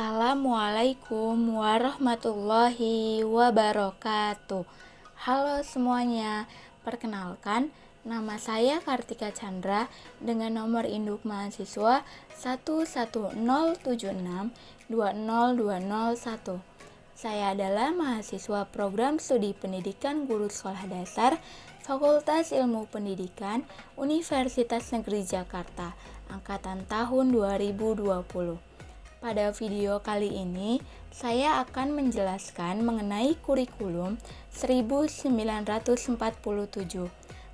Assalamualaikum warahmatullahi wabarakatuh. Halo semuanya, perkenalkan nama saya Kartika Chandra dengan nomor induk mahasiswa 11076200201. Saya adalah mahasiswa program studi pendidikan guru sekolah dasar Fakultas Ilmu Pendidikan Universitas Negeri Jakarta, angkatan tahun 2020. Pada video kali ini, saya akan menjelaskan mengenai kurikulum 1947.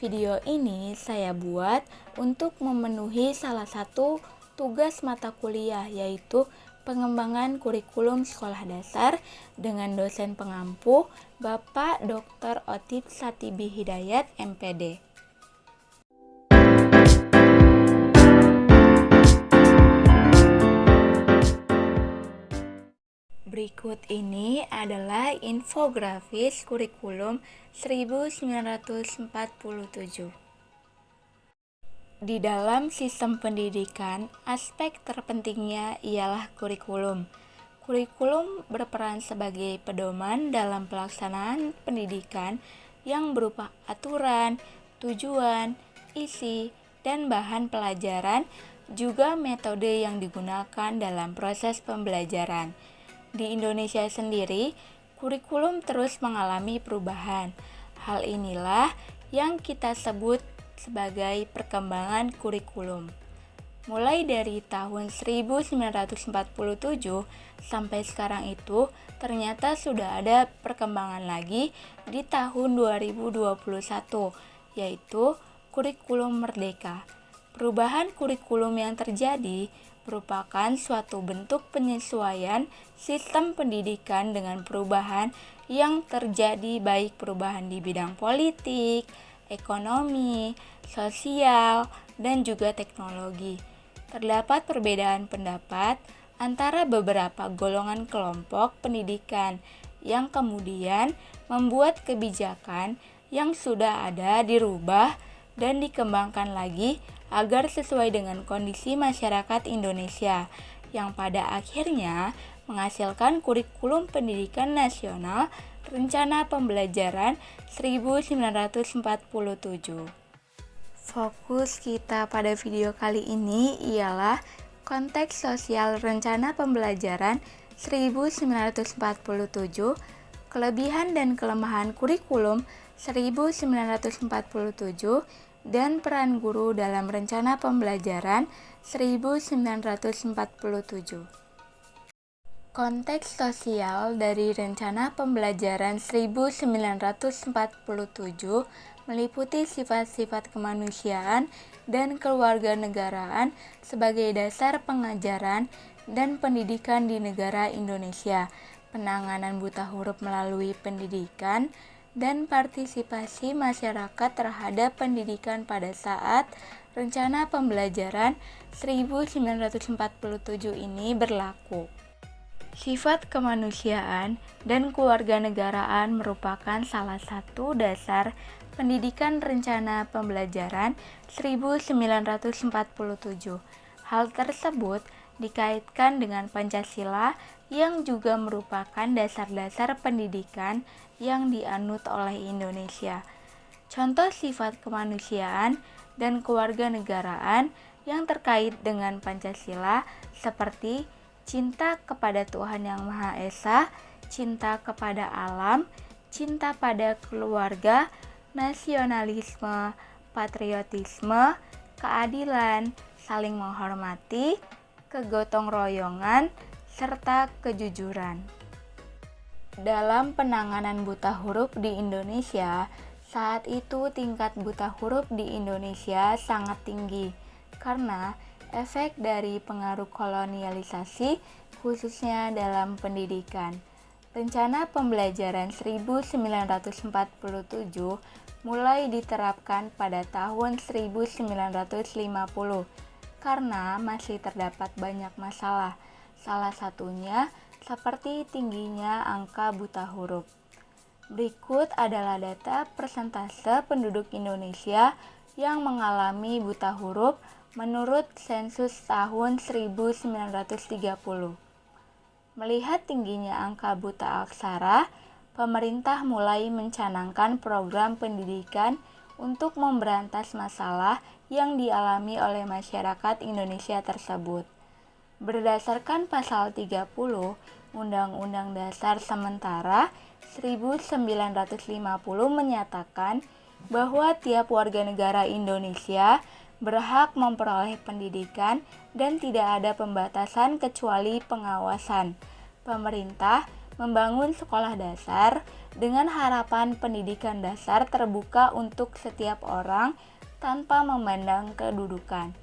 Video ini saya buat untuk memenuhi salah satu tugas mata kuliah, yaitu pengembangan kurikulum sekolah dasar dengan dosen pengampu Bapak Dr. Otip Satibi Hidayat, MPD. Berikut ini adalah infografis kurikulum 1947. Di dalam sistem pendidikan, aspek terpentingnya ialah kurikulum. Kurikulum berperan sebagai pedoman dalam pelaksanaan pendidikan yang berupa aturan, tujuan, isi, dan bahan pelajaran, juga metode yang digunakan dalam proses pembelajaran. Di Indonesia sendiri, kurikulum terus mengalami perubahan. Hal inilah yang kita sebut sebagai perkembangan kurikulum. Mulai dari tahun 1947 sampai sekarang itu, ternyata sudah ada perkembangan lagi di tahun 2021, yaitu kurikulum merdeka. Perubahan kurikulum yang terjadi merupakan suatu bentuk penyesuaian sistem pendidikan dengan perubahan yang terjadi, baik perubahan di bidang politik, ekonomi, sosial, dan juga teknologi. Terdapat perbedaan pendapat antara beberapa golongan kelompok pendidikan yang kemudian membuat kebijakan yang sudah ada dirubah dan dikembangkan lagi agar sesuai dengan kondisi masyarakat Indonesia, yang pada akhirnya menghasilkan kurikulum pendidikan nasional Rencana Pembelajaran 1947. Fokus kita pada video kali ini ialah konteks sosial Rencana Pembelajaran 1947, kelebihan dan kelemahan kurikulum 1947, dan peran guru dalam Rencana Pembelajaran 1947. Konteks sosial dari Rencana Pembelajaran 1947 meliputi sifat-sifat kemanusiaan dan kewarganegaraan sebagai dasar pengajaran dan pendidikan di negara Indonesia, penanganan buta huruf melalui pendidikan, dan partisipasi masyarakat terhadap pendidikan pada saat Rencana Pembelajaran 1947 ini berlaku. Sifat kemanusiaan dan kewarganegaraan merupakan salah satu dasar pendidikan Rencana Pembelajaran 1947. Hal tersebut dikaitkan dengan Pancasila yang juga merupakan dasar-dasar pendidikan yang dianut oleh Indonesia. Contoh sifat kemanusiaan dan kewarganegaraan yang terkait dengan Pancasila seperti cinta kepada Tuhan Yang Maha Esa, cinta kepada alam, cinta pada keluarga, nasionalisme, patriotisme, keadilan, saling menghormati, kegotong royongan, serta kejujuran. Dalam penanganan buta huruf di Indonesia, saat itu tingkat buta huruf di Indonesia sangat tinggi karena efek dari pengaruh kolonialisasi khususnya dalam pendidikan. Rencana Pembelajaran 1947 mulai diterapkan pada tahun 1950 karena masih terdapat banyak masalah, salah satunya seperti tingginya angka buta huruf. Berikut adalah data persentase penduduk Indonesia yang mengalami buta huruf menurut sensus tahun 1930. Melihat tingginya angka buta aksara, pemerintah mulai mencanangkan program pendidikan untuk memberantas masalah yang dialami oleh masyarakat Indonesia tersebut. Berdasarkan pasal 30 Undang-Undang Dasar Sementara 1950 menyatakan bahwa tiap warga negara Indonesia berhak memperoleh pendidikan dan tidak ada pembatasan kecuali pengawasan. Pemerintah membangun sekolah dasar dengan harapan pendidikan dasar terbuka untuk setiap orang tanpa memandang kedudukan.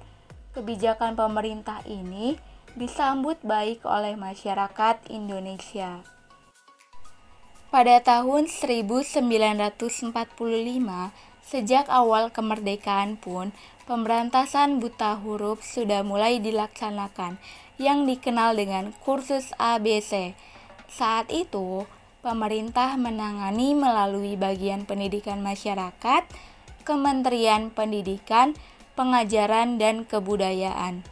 Kebijakan pemerintah ini disambut baik oleh masyarakat Indonesia. Pada tahun 1945, sejak awal kemerdekaan pun, pemberantasan buta huruf sudah mulai dilaksanakan, yang dikenal dengan kursus ABC. Saat itu, pemerintah menangani melalui bagian pendidikan masyarakat, Kementerian Pendidikan, Pengajaran dan Kebudayaan.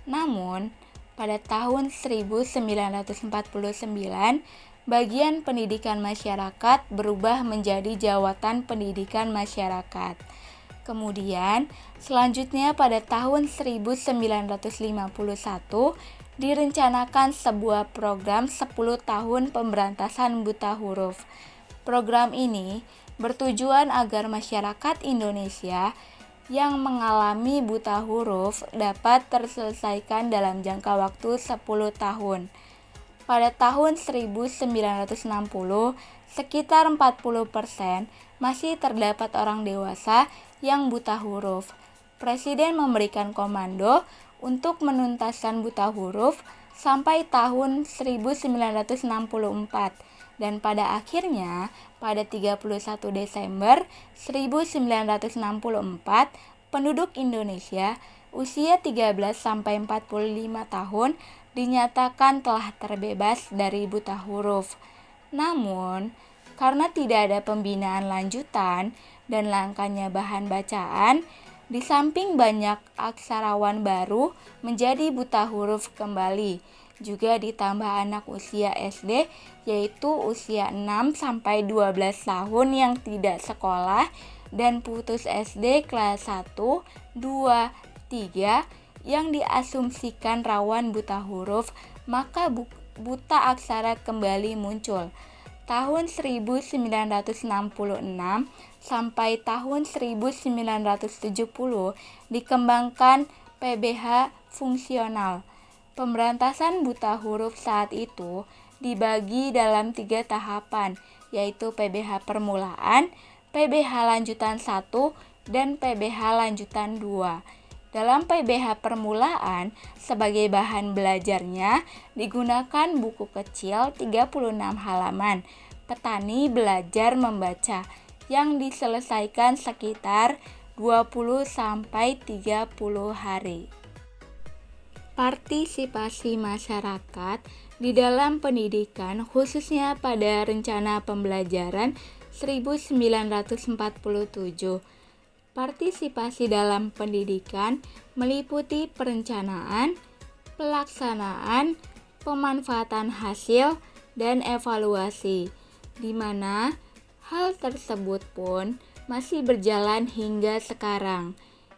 Namun, pada tahun 1949, bagian pendidikan masyarakat berubah menjadi Jawatan Pendidikan Masyarakat. Kemudian, selanjutnya pada tahun 1951, direncanakan sebuah program 10 tahun pemberantasan buta huruf. Program ini bertujuan agar masyarakat Indonesia yang mengalami buta huruf dapat terselesaikan dalam jangka waktu 10 tahun. Pada tahun 1960, sekitar 40% masih terdapat orang dewasa yang buta huruf. Presiden memberikan komando untuk menuntaskan buta huruf sampai tahun 1964 dan pada akhirnya pada 31 Desember 1964 penduduk Indonesia usia 13 sampai 45 tahun dinyatakan telah terbebas dari buta huruf. Namun, karena tidak ada pembinaan lanjutan dan langkanya bahan bacaan, di samping banyak aksarawan baru menjadi buta huruf kembali, juga ditambah anak usia SD yaitu usia 6 sampai 12 tahun yang tidak sekolah dan putus SD kelas 1, 2, 3 yang diasumsikan rawan buta huruf, maka buta aksara kembali muncul. Tahun 1966 sampai tahun 1970 dikembangkan PBH fungsional. Pemberantasan buta huruf saat itu dibagi dalam 3 tahapan, yaitu PBH permulaan, PBH lanjutan 1, dan PBH lanjutan 2. Dalam PBH permulaan, sebagai bahan belajarnya digunakan buku kecil 36 halaman, Petani Belajar Membaca, yang diselesaikan sekitar 20-30 hari. Partisipasi masyarakat di dalam pendidikan, khususnya pada Rencana Pembelajaran 1947. Partisipasi dalam pendidikan meliputi perencanaan, pelaksanaan, pemanfaatan hasil, dan evaluasi, di mana hal tersebut pun masih berjalan hingga sekarang.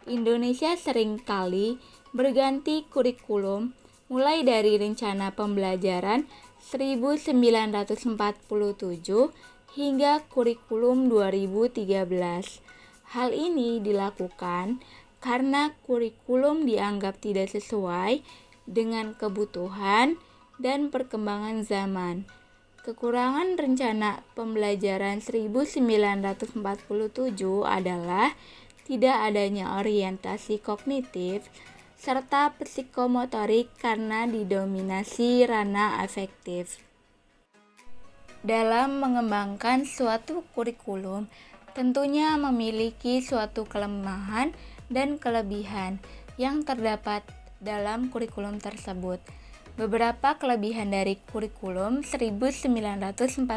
Indonesia seringkali berganti kurikulum mulai dari Rencana Pembelajaran 1947 hingga kurikulum 2013. Hal ini dilakukan karena kurikulum dianggap tidak sesuai dengan kebutuhan dan perkembangan zaman. Kekurangan Rencana Pembelajaran 1947 adalah tidak adanya orientasi kognitif serta psikomotorik karena didominasi ranah afektif. Dalam mengembangkan suatu kurikulum, tentunya memiliki suatu kelemahan dan kelebihan yang terdapat dalam kurikulum tersebut. Beberapa kelebihan dari kurikulum 1947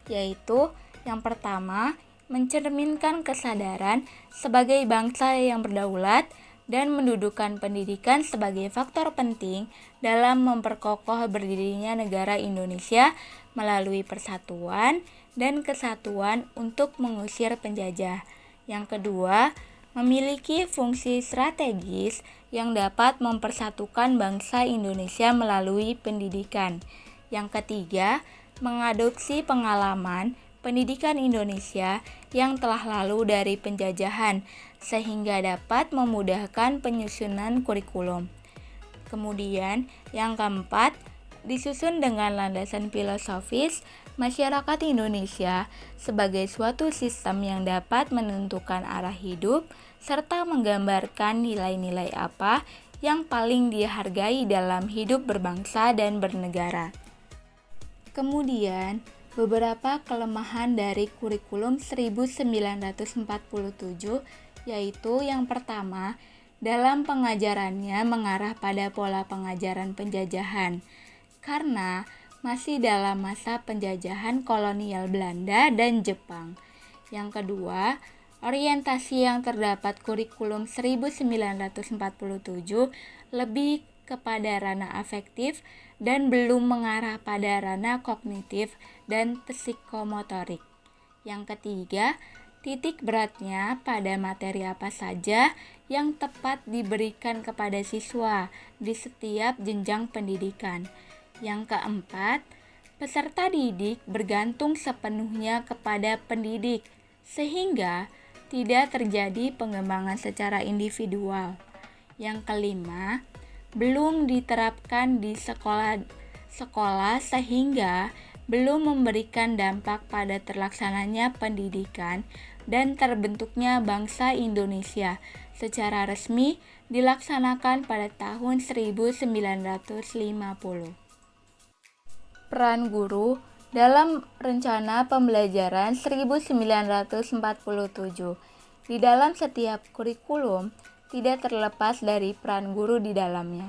yaitu yang pertama, mencerminkan kesadaran sebagai bangsa yang berdaulat, dan mendudukan pendidikan sebagai faktor penting dalam memperkokoh berdirinya negara Indonesia melalui persatuan dan kesatuan untuk mengusir penjajah. Yang kedua, memiliki fungsi strategis yang dapat mempersatukan bangsa Indonesia melalui pendidikan. Yang ketiga, mengadopsi pengalaman pendidikan Indonesia yang telah lalu dari penjajahan sehingga dapat memudahkan penyusunan kurikulum. Kemudian, yang keempat, disusun dengan landasan filosofis masyarakat Indonesia sebagai suatu sistem yang dapat menentukan arah hidup serta menggambarkan nilai-nilai apa yang paling dihargai dalam hidup berbangsa dan bernegara. Kemudian, beberapa kelemahan dari kurikulum 1947 yaitu yang pertama, dalam pengajarannya mengarah pada pola pengajaran penjajahan karena masih dalam masa penjajahan kolonial Belanda dan Jepang. Yang kedua, orientasi yang terdapat kurikulum 1947 lebih kepada ranah afektif dan belum mengarah pada ranah kognitif dan psikomotorik. Yang ketiga, titik beratnya pada materi apa saja yang tepat diberikan kepada siswa di setiap jenjang pendidikan. Yang keempat, peserta didik bergantung sepenuhnya kepada pendidik sehingga tidak terjadi pengembangan secara individual. Yang kelima, belum diterapkan di sekolah sehingga belum memberikan dampak pada terlaksananya pendidikan dan terbentuknya bangsa Indonesia secara resmi dilaksanakan pada tahun 1950. Peran guru dalam rencana pembelajaran 1947. Di dalam setiap kurikulum tidak terlepas dari peran guru di dalamnya.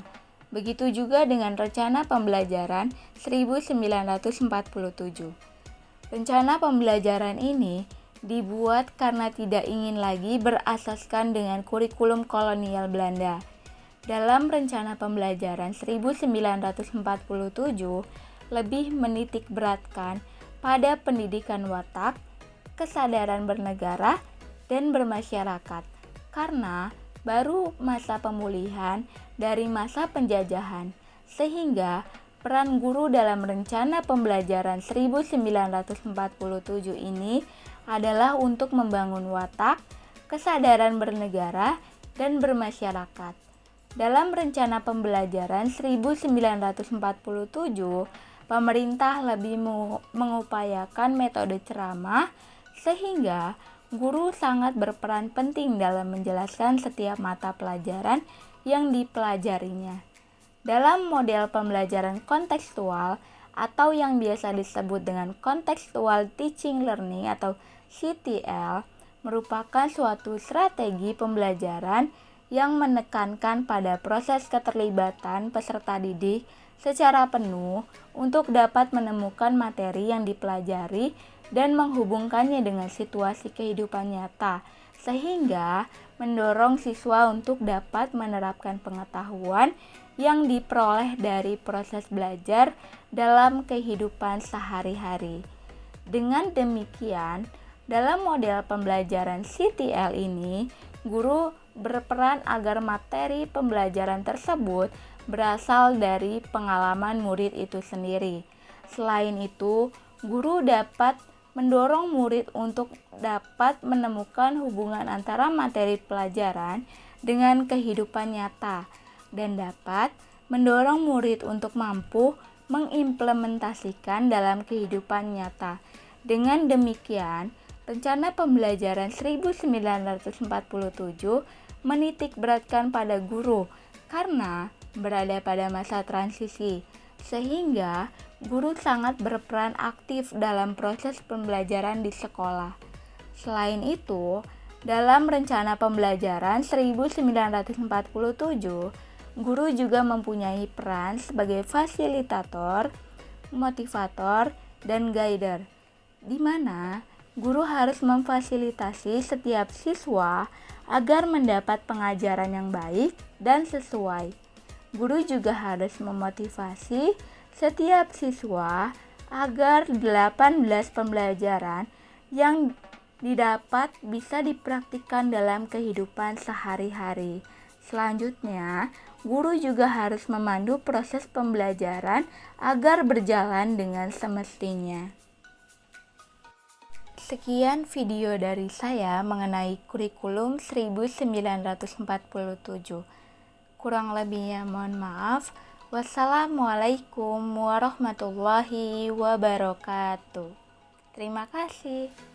Begitu juga dengan rencana pembelajaran 1947. Rencana pembelajaran ini dibuat karena tidak ingin lagi berasaskan dengan kurikulum kolonial Belanda. Dalam rencana pembelajaran 1947 lebih menitik beratkan pada pendidikan watak, kesadaran bernegara, dan bermasyarakat, karena baru masa pemulihan dari masa penjajahan, sehingga peran guru dalam rencana pembelajaran 1947 ini adalah untuk membangun watak, kesadaran bernegara, dan bermasyarakat. Dalam rencana pembelajaran 1947, pemerintah lebih mengupayakan metode ceramah sehingga guru sangat berperan penting dalam menjelaskan setiap mata pelajaran yang dipelajarinya. Dalam model pembelajaran kontekstual atau yang biasa disebut dengan Contextual Teaching Learning atau CTL, merupakan suatu strategi pembelajaran yang menekankan pada proses keterlibatan peserta didik secara penuh untuk dapat menemukan materi yang dipelajari dan menghubungkannya dengan situasi kehidupan nyata, sehingga mendorong siswa untuk dapat menerapkan pengetahuan yang diperoleh dari proses belajar dalam kehidupan sehari-hari. Dengan demikian, dalam model pembelajaran CTL ini, guru berperan agar materi pembelajaran tersebut berasal dari pengalaman murid itu sendiri. Selain itu, guru dapat mendorong murid untuk dapat menemukan hubungan antara materi pelajaran dengan kehidupan nyata dan dapat mendorong murid untuk mampu mengimplementasikan dalam kehidupan nyata. Dengan demikian, rencana pembelajaran 1947 menitik beratkan pada guru karena berada pada masa transisi, sehingga guru sangat berperan aktif dalam proses pembelajaran di sekolah. Selain itu, dalam rencana pembelajaran 1947, guru juga mempunyai peran sebagai fasilitator, motivator, dan guider, di mana Guru harus memfasilitasi setiap siswa agar mendapat pengajaran yang baik dan sesuai. Guru juga harus memotivasi setiap siswa agar 18 pembelajaran yang didapat bisa dipraktikkan dalam kehidupan sehari-hari. Selanjutnya, guru juga harus memandu proses pembelajaran agar berjalan dengan semestinya. Sekian video dari saya mengenai kurikulum 1947. Kurang lebihnya mohon maaf. Wassalamualaikum warahmatullahi wabarakatuh. Terima kasih.